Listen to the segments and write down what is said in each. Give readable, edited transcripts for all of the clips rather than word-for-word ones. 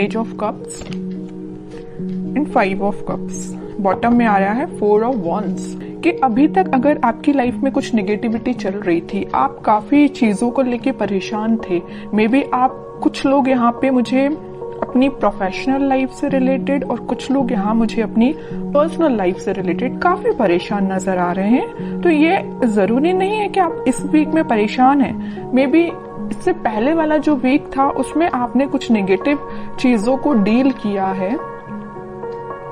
Page of cups and 5 of cups. Bottom में आया है 4 ऑफ वॉन्ड्स कि अभी तक अगर आपकी लाइफ में कुछ नेगेटिविटी चल रही थी, आप काफी चीजों को लेके परेशान थे, मे बी आप कुछ लोग यहाँ पे मुझे अपनी प्रोफेशनल लाइफ से रिलेटेड और कुछ लोग यहाँ मुझे अपनी पर्सनल लाइफ से रिलेटेड काफी परेशान नजर आ रहे हैं। तो ये जरूरी नहीं है कि आप इस वीक में परेशान हैं। मे बी इससे पहले वाला जो वीक था उसमें आपने कुछ नेगेटिव चीजों को डील किया है,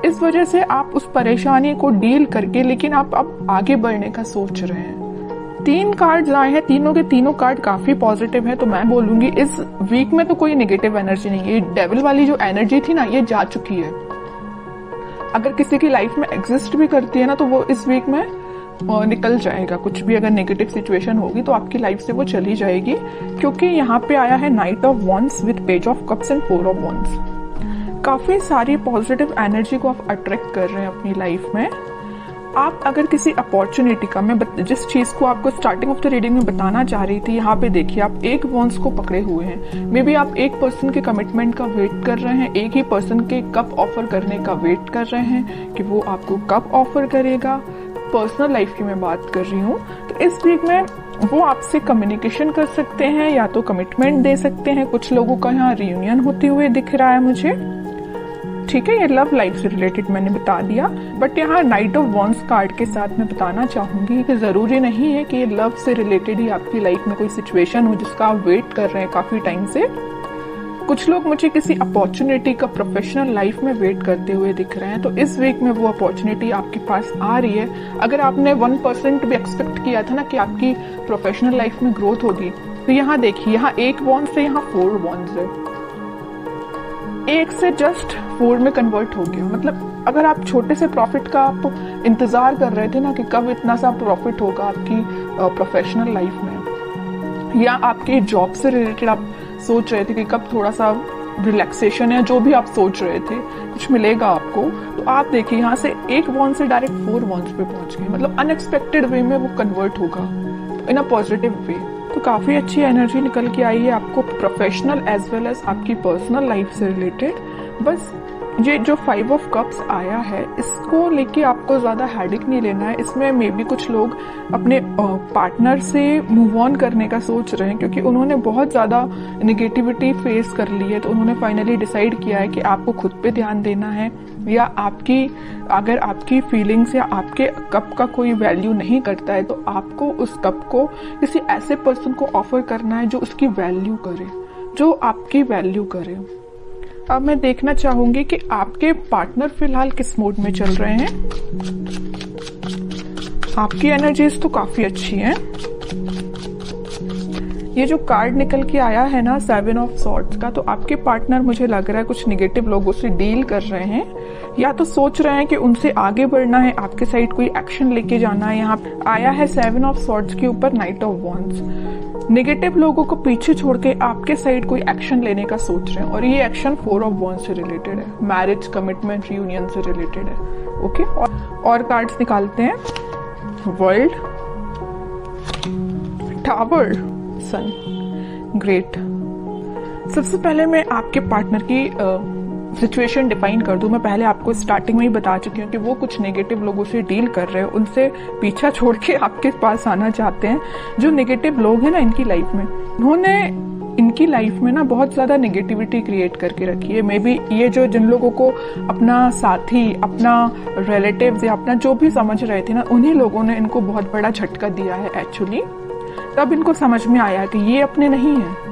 इस वजह से आप उस परेशानी को डील करके लेकिन आप अब आगे बढ़ने का सोच रहे हैं। 3 कार्ड्स आए हैं, तीनों के तीनों कार्ड काफी पॉजिटिव है। तो मैं बोलूंगी इस वीक में तो कोई नेगेटिव एनर्जी नहीं है। डेविल वाली जो एनर्जी थी ना, ये जा चुकी है। अगर किसी की लाइफ में एग्जिस्ट भी करती है ना, तो वो इस वीक में निकल जाएगा। कुछ भी अगर नेगेटिव सिचुएशन होगी तो आपकी लाइफ से वो चली जाएगी, क्योंकि यहाँ पे आया है night of wands with page of cups and 4 of wands. काफी सारी पॉजिटिव एनर्जी को आप अट्रैक्ट कर रहे हैं अपनी लाइफ में। आप अगर किसी अपॉर्चुनिटी का, मैं जिस चीज को आपको स्टार्टिंग ऑफ द रीडिंग में बताना चाह रही थी, यहाँ पे देखिए आप एक वॉन्ड्स को पकड़े हुए हैं। मे बी आप एक पर्सन के कमिटमेंट का वेट कर रहे हैं, एक ही पर्सन के कब ऑफर करने का वेट कर रहे हैं कि वो आपको कब ऑफर करेगा। पर्सनल लाइफ की मैं बात कर रही हूँ। तो इस वीक में वो आपसे कम्युनिकेशन कर सकते हैं या तो कमिटमेंट दे सकते हैं। कुछ लोगों का यहाँ रियूनियन होते हुए दिख रहा है मुझे। ठीक है, ये लव लाइफ से रिलेटेड मैंने बता दिया, बट यहाँ नाइट ऑफ वॉन्ड्स कार्ड के साथ मैं बताना चाहूंगी कि जरूरी नहीं है कि ये लव से रिलेटेड ही आपकी लाइफ में कोई सिचुएशन हो जिसका आप वेट कर रहे हैं काफी टाइम से। कुछ लोग मुझे किसी अपॉर्चुनिटी का प्रोफेशनल लाइफ में वेट करते हुए दिख रहे हैं। तो इस वीक में वो अपॉर्चुनिटी आपके पास आ रही है। अगर आपने 1% भी एक्सपेक्ट किया था ना कि आपकी प्रोफेशनल लाइफ में ग्रोथ होगी, तो यहाँ देखिए, यहाँ 1 वॉन्ड से यहाँ 4 वॉन्ड्स है। 1 से जस्ट 4 में कन्वर्ट हो गया। मतलब अगर आप छोटे से प्रॉफिट का आप इंतजार कर रहे थे ना कि कब इतना सा प्रॉफिट होगा आपकी प्रोफेशनल लाइफ में, या आपके जॉब से रिलेटेड आप सोच रहे थे कि कब थोड़ा सा रिलैक्सेशन या जो भी आप सोच रहे थे कुछ मिलेगा आपको, तो आप देखिए यहाँ से 1 वॉन्ड से डायरेक्ट 4 वॉन्ड्स पे पहुंच गए। मतलब अनएक्सपेक्टेड वे में वो कन्वर्ट होगा इन अ पॉजिटिव वे। तो काफी अच्छी एनर्जी निकल के आई है आपको प्रोफेशनल एज वेल एज आपकी पर्सनल लाइफ से रिलेटेड। बस ये जो 5 ऑफ कप्स आया है, इसको लेके आपको ज्यादा हेडेक नहीं लेना है। इसमें मे बी कुछ लोग अपने पार्टनर से मूव ऑन करने का सोच रहे हैं, क्योंकि उन्होंने बहुत ज्यादा नेगेटिविटी फेस कर ली है। तो उन्होंने फाइनली डिसाइड किया है कि आपको खुद पे ध्यान देना है, या अगर आपकी फीलिंग्स या आपके कप का कोई वैल्यू नहीं करता है, तो आपको उस कप को किसी ऐसे पर्सन को ऑफर करना है जो उसकी वैल्यू करे, जो आपकी वैल्यू करे। अब मैं देखना चाहूंगी कि आपके पार्टनर फिलहाल किस मूड में चल रहे हैं। आपकी एनर्जीज तो काफी अच्छी हैं। ये जो कार्ड निकल के आया है ना 7 ऑफ सॉर्ड्स का, तो आपके पार्टनर मुझे लग रहा है कुछ नेगेटिव लोगों से डील कर रहे हैं, या तो सोच रहे हैं कि उनसे आगे बढ़ना है, आपके साइड कोई एक्शन लेके जाना है। यहाँ आया है 7 ऑफ सॉर्ड्स के ऊपर नाइट ऑफ वॉन्ड्स। नेगेटिव लोगों को पीछे छोड़ के आपके साइड कोई एक्शन लेने का सोच रहे हैं, और ये एक्शन 4 ऑफ वॉन्ड्स से रिलेटेड है, मैरिज, कमिटमेंट, रियूनियन से रिलेटेड है। ओके, और कार्ड्स निकालते हैं। वर्ल्ड, टावर, सन, ग्रेट। सबसे पहले मैं आपके पार्टनर की सिचुएशन डिफाइन कर दूं। मैं पहले आपको स्टार्टिंग में ही बता चुकी हूँ कि वो कुछ नेगेटिव लोगों से डील कर रहे हैं, उनसे पीछा छोड़ के आपके पास आना चाहते हैं। जो नेगेटिव लोग हैं ना इनकी लाइफ में, उन्होंने इनकी लाइफ में ना बहुत ज्यादा नेगेटिविटी क्रिएट करके रखी है। मे बी ये जो जिन लोगों को अपना साथी, अपना रिलेटिव्स या अपना जो भी समझ रहे थे ना, उन्हीं लोगों ने इनको बहुत बड़ा झटका दिया है एक्चुअली। तब इनको समझ में आया कि ये अपने नहीं है।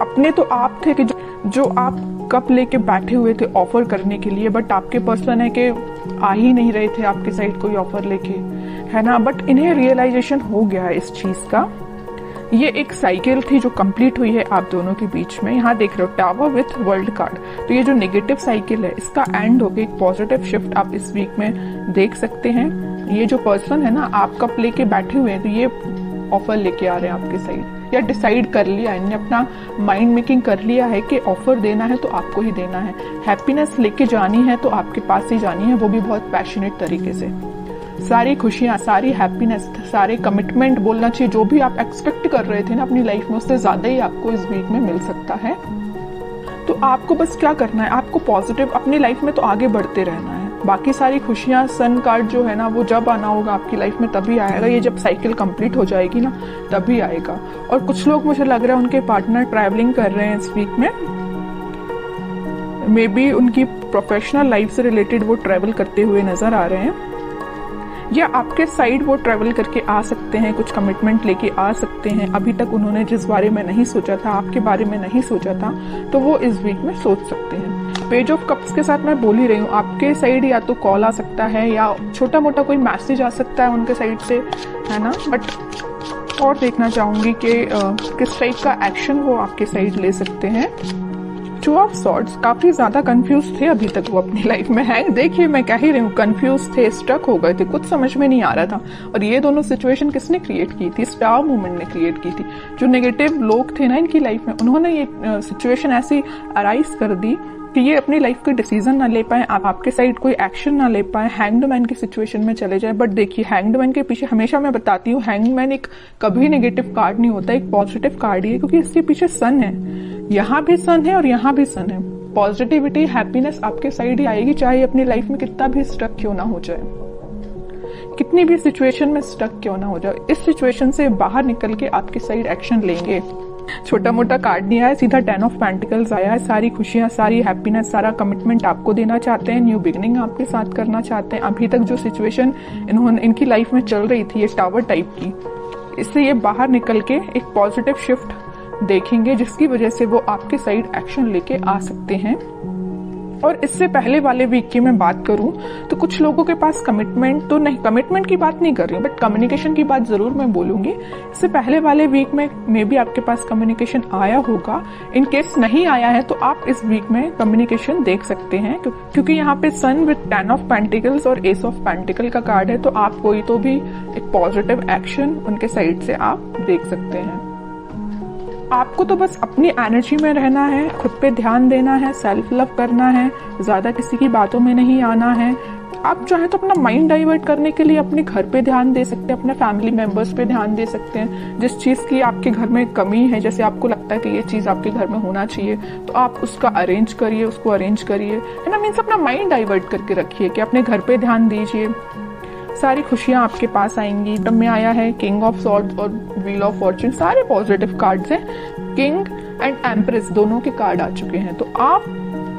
अपने तो आप थे कि जो आप कप लेके बैठे हुए थे ऑफर करने के लिए, बट आपके पर्सन है कि आ ही नहीं रहे थे आपके साइड कोई ऑफर लेके, है ना। बट इन्हें रियलाइजेशन हो गया है इस चीज का। ये एक साइकिल थी जो कंप्लीट हुई है आप दोनों के बीच में। यहाँ देख रहे हो टावर विथ वर्ल्ड कार्ड। तो ये जो नेगेटिव साइकिल है इसका एंड हो गया, एक पॉजिटिव शिफ्ट आप इस वीक में देख सकते हैं। ये जो पर्सन है ना, आप कप लेके बैठे हुए हैं, तो ये ऑफर लेके आ रहे हैं आपके साइड, या डिसाइड कर लिया, इन्हें अपना माइंड मेकिंग कर लिया है कि ऑफर देना है तो आपको ही देना है। हैप्पीनेस लेके जानी है तो आपके पास ही जानी है, वो भी बहुत पैशनेट तरीके से। सारी खुशियां, सारी हैप्पीनेस, सारे कमिटमेंट बोलना चाहिए, जो भी आप एक्सपेक्ट कर रहे थे ना अपनी लाइफ में, उससे ज्यादा ही आपको इस वीक में मिल सकता है। तो तो आपको बस क्या करना है, आपको पॉजिटिव अपनी लाइफ में तो आगे बढ़ते रहना है। बाकी सारी खुशियाँ, सन कार्ड जो है ना, वो जब आना होगा आपकी लाइफ में तभी आएगा। ये जब साइकिल कंप्लीट हो जाएगी ना तभी आएगा। और कुछ लोग मुझे लग रहा है उनके पार्टनर ट्रैवलिंग कर रहे हैं इस वीक में, मे बी उनकी प्रोफेशनल लाइफ से रिलेटेड वो ट्रैवल करते हुए नजर आ रहे हैं, या आपके साइड वो ट्रैवल करके आ सकते हैं, कुछ कमिटमेंट लेके आ सकते हैं। अभी तक उन्होंने जिस बारे में नहीं सोचा था, आपके बारे में नहीं सोचा था, तो वो इस वीक में सोच सकते हैं। पेज ऑफ कप्स के साथ मैं बोल ही रही हूँ, आपके साइड या तो कॉल आ सकता है या छोटा मोटा कोई मैसेज आ सकता है उनके साइड से, है ना। बट और देखना चाहूंगी कि किस टाइप का एक्शन वो आपके साइड ले सकते हैं। टू ऑफ सॉर्ड्स, काफी ज्यादा कंफ्यूज थे अभी तक वो अपनी लाइफ में है। देखिए मैं कह ही रही हूँ, कंफ्यूज थे, स्टक हो गए थे, कुछ समझ में नहीं आ रहा था। और ये दोनों सिचुएशन किसने क्रिएट की थी? स्टार मूवमेंट ने क्रिएट की थी। जो नेगेटिव लोग थे ना इनकी लाइफ में, उन्होंने ये सिचुएशन ऐसी अराइज कर दी कि ये अपनी लाइफ के डिसीजन ना ले पाए, आपके साइड कोई एक्शन ना ले पाए, हैंग्ड मैन की सिचुएशन में चले जाए। बट देखिए, हैंग्ड मैन के पीछे हमेशा मैं बताती हूँ, हैंग्ड मैन एक कभी नेगेटिव कार्ड नहीं होता, एक पॉजिटिव कार्ड ही है, क्योंकि इसके पीछे सन है। यहाँ भी सन है और यहाँ भी सन है। पॉजिटिविटी, हैप्पीनेस आपके साइड ही आएगी, चाहे अपनी लाइफ में कितना भी स्टक क्यों ना हो जाए, कितनी भी सिचुएशन में स्टक क्यों ना हो जाए। इस सिचुएशन से बाहर निकल के आपकी साइड एक्शन लेंगे। छोटा मोटा कार्ड नहीं आया, सीधा 10 ऑफ पेंटिकल्स आया है। सारी खुशियां, सारी हैप्पीनेस, सारा कमिटमेंट आपको देना चाहते हैं, न्यू बिगनिंग आपके साथ करना चाहते हैं। अभी तक जो सिचुएशन इनकी लाइफ में चल रही थी, ये टावर टाइप की, इससे ये बाहर निकल के एक पॉजिटिव शिफ्ट देखेंगे, जिसकी वजह से वो आपके साइड एक्शन लेके आ सकते हैं। और इससे पहले वाले वीक की मैं बात करूं तो कुछ लोगों के पास कमिटमेंट तो नहीं, कमिटमेंट की बात नहीं कर रही हूँ, बट कम्युनिकेशन की बात जरूर मैं बोलूंगी। इससे पहले वाले वीक में मे बी आपके पास कम्युनिकेशन आया होगा। इन केस नहीं आया है तो आप इस वीक में कम्युनिकेशन देख सकते हैं, क्योंकि यहाँ पे सन विद 10 ऑफ पेंटिकल्स और एस ऑफ पेंटिकल का कार्ड है। तो आप कोई तो भी एक पॉजिटिव एक्शन उनके साइड से आप देख सकते हैं। आपको तो बस अपनी एनर्जी में रहना है, खुद पे ध्यान देना है, सेल्फ लव करना है, ज्यादा किसी की बातों में नहीं आना है। आप चाहे तो अपना माइंड डाइवर्ट करने के लिए अपने घर पे ध्यान दे सकते हैं, अपने फैमिली मेंबर्स पे ध्यान दे सकते हैं। जिस चीज की आपके घर में कमी है, जैसे आपको लगता है कि ये चीज आपके घर में होना चाहिए, तो आप उसका अरेंज करिए, उसको अरेंज करिए, है ना। मीन्स अपना माइंड डाइवर्ट करके रखिए कि अपने घर पे ध्यान दीजिए। सारी खुशियां आपके पास आएंगी। तब में आया है किंग ऑफ सॉर्ड्स और व्हील ऑफ फॉर्च्यून, सारे पॉजिटिव कार्ड्स हैं। किंग एंड एम्प्रेस दोनों के कार्ड आ चुके हैं। तो आप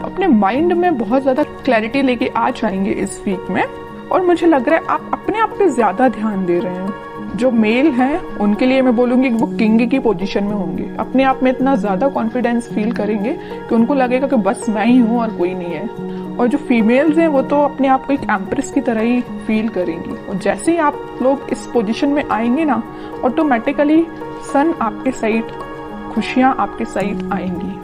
अपने माइंड में बहुत ज्यादा क्लैरिटी लेके आ जाएंगे इस वीक में। और मुझे लग रहा है आप अपने आप पे ज्यादा ध्यान दे रहे हैं। जो मेल हैं उनके लिए मैं बोलूंगी कि वो किंग की पोजीशन में होंगे, अपने आप में इतना ज्यादा कॉन्फिडेंस फील करेंगे कि उनको लगेगा कि बस मैं ही हूँ और कोई नहीं है। और जो फीमेल्स हैं वो तो अपने आप को एक एम्प्रेस की तरह ही फील करेंगी। और जैसे ही आप लोग इस पोजीशन में आएंगे ना, ऑटोमेटिकली सन आपके साइड, खुशियां आपके साइड आएंगी।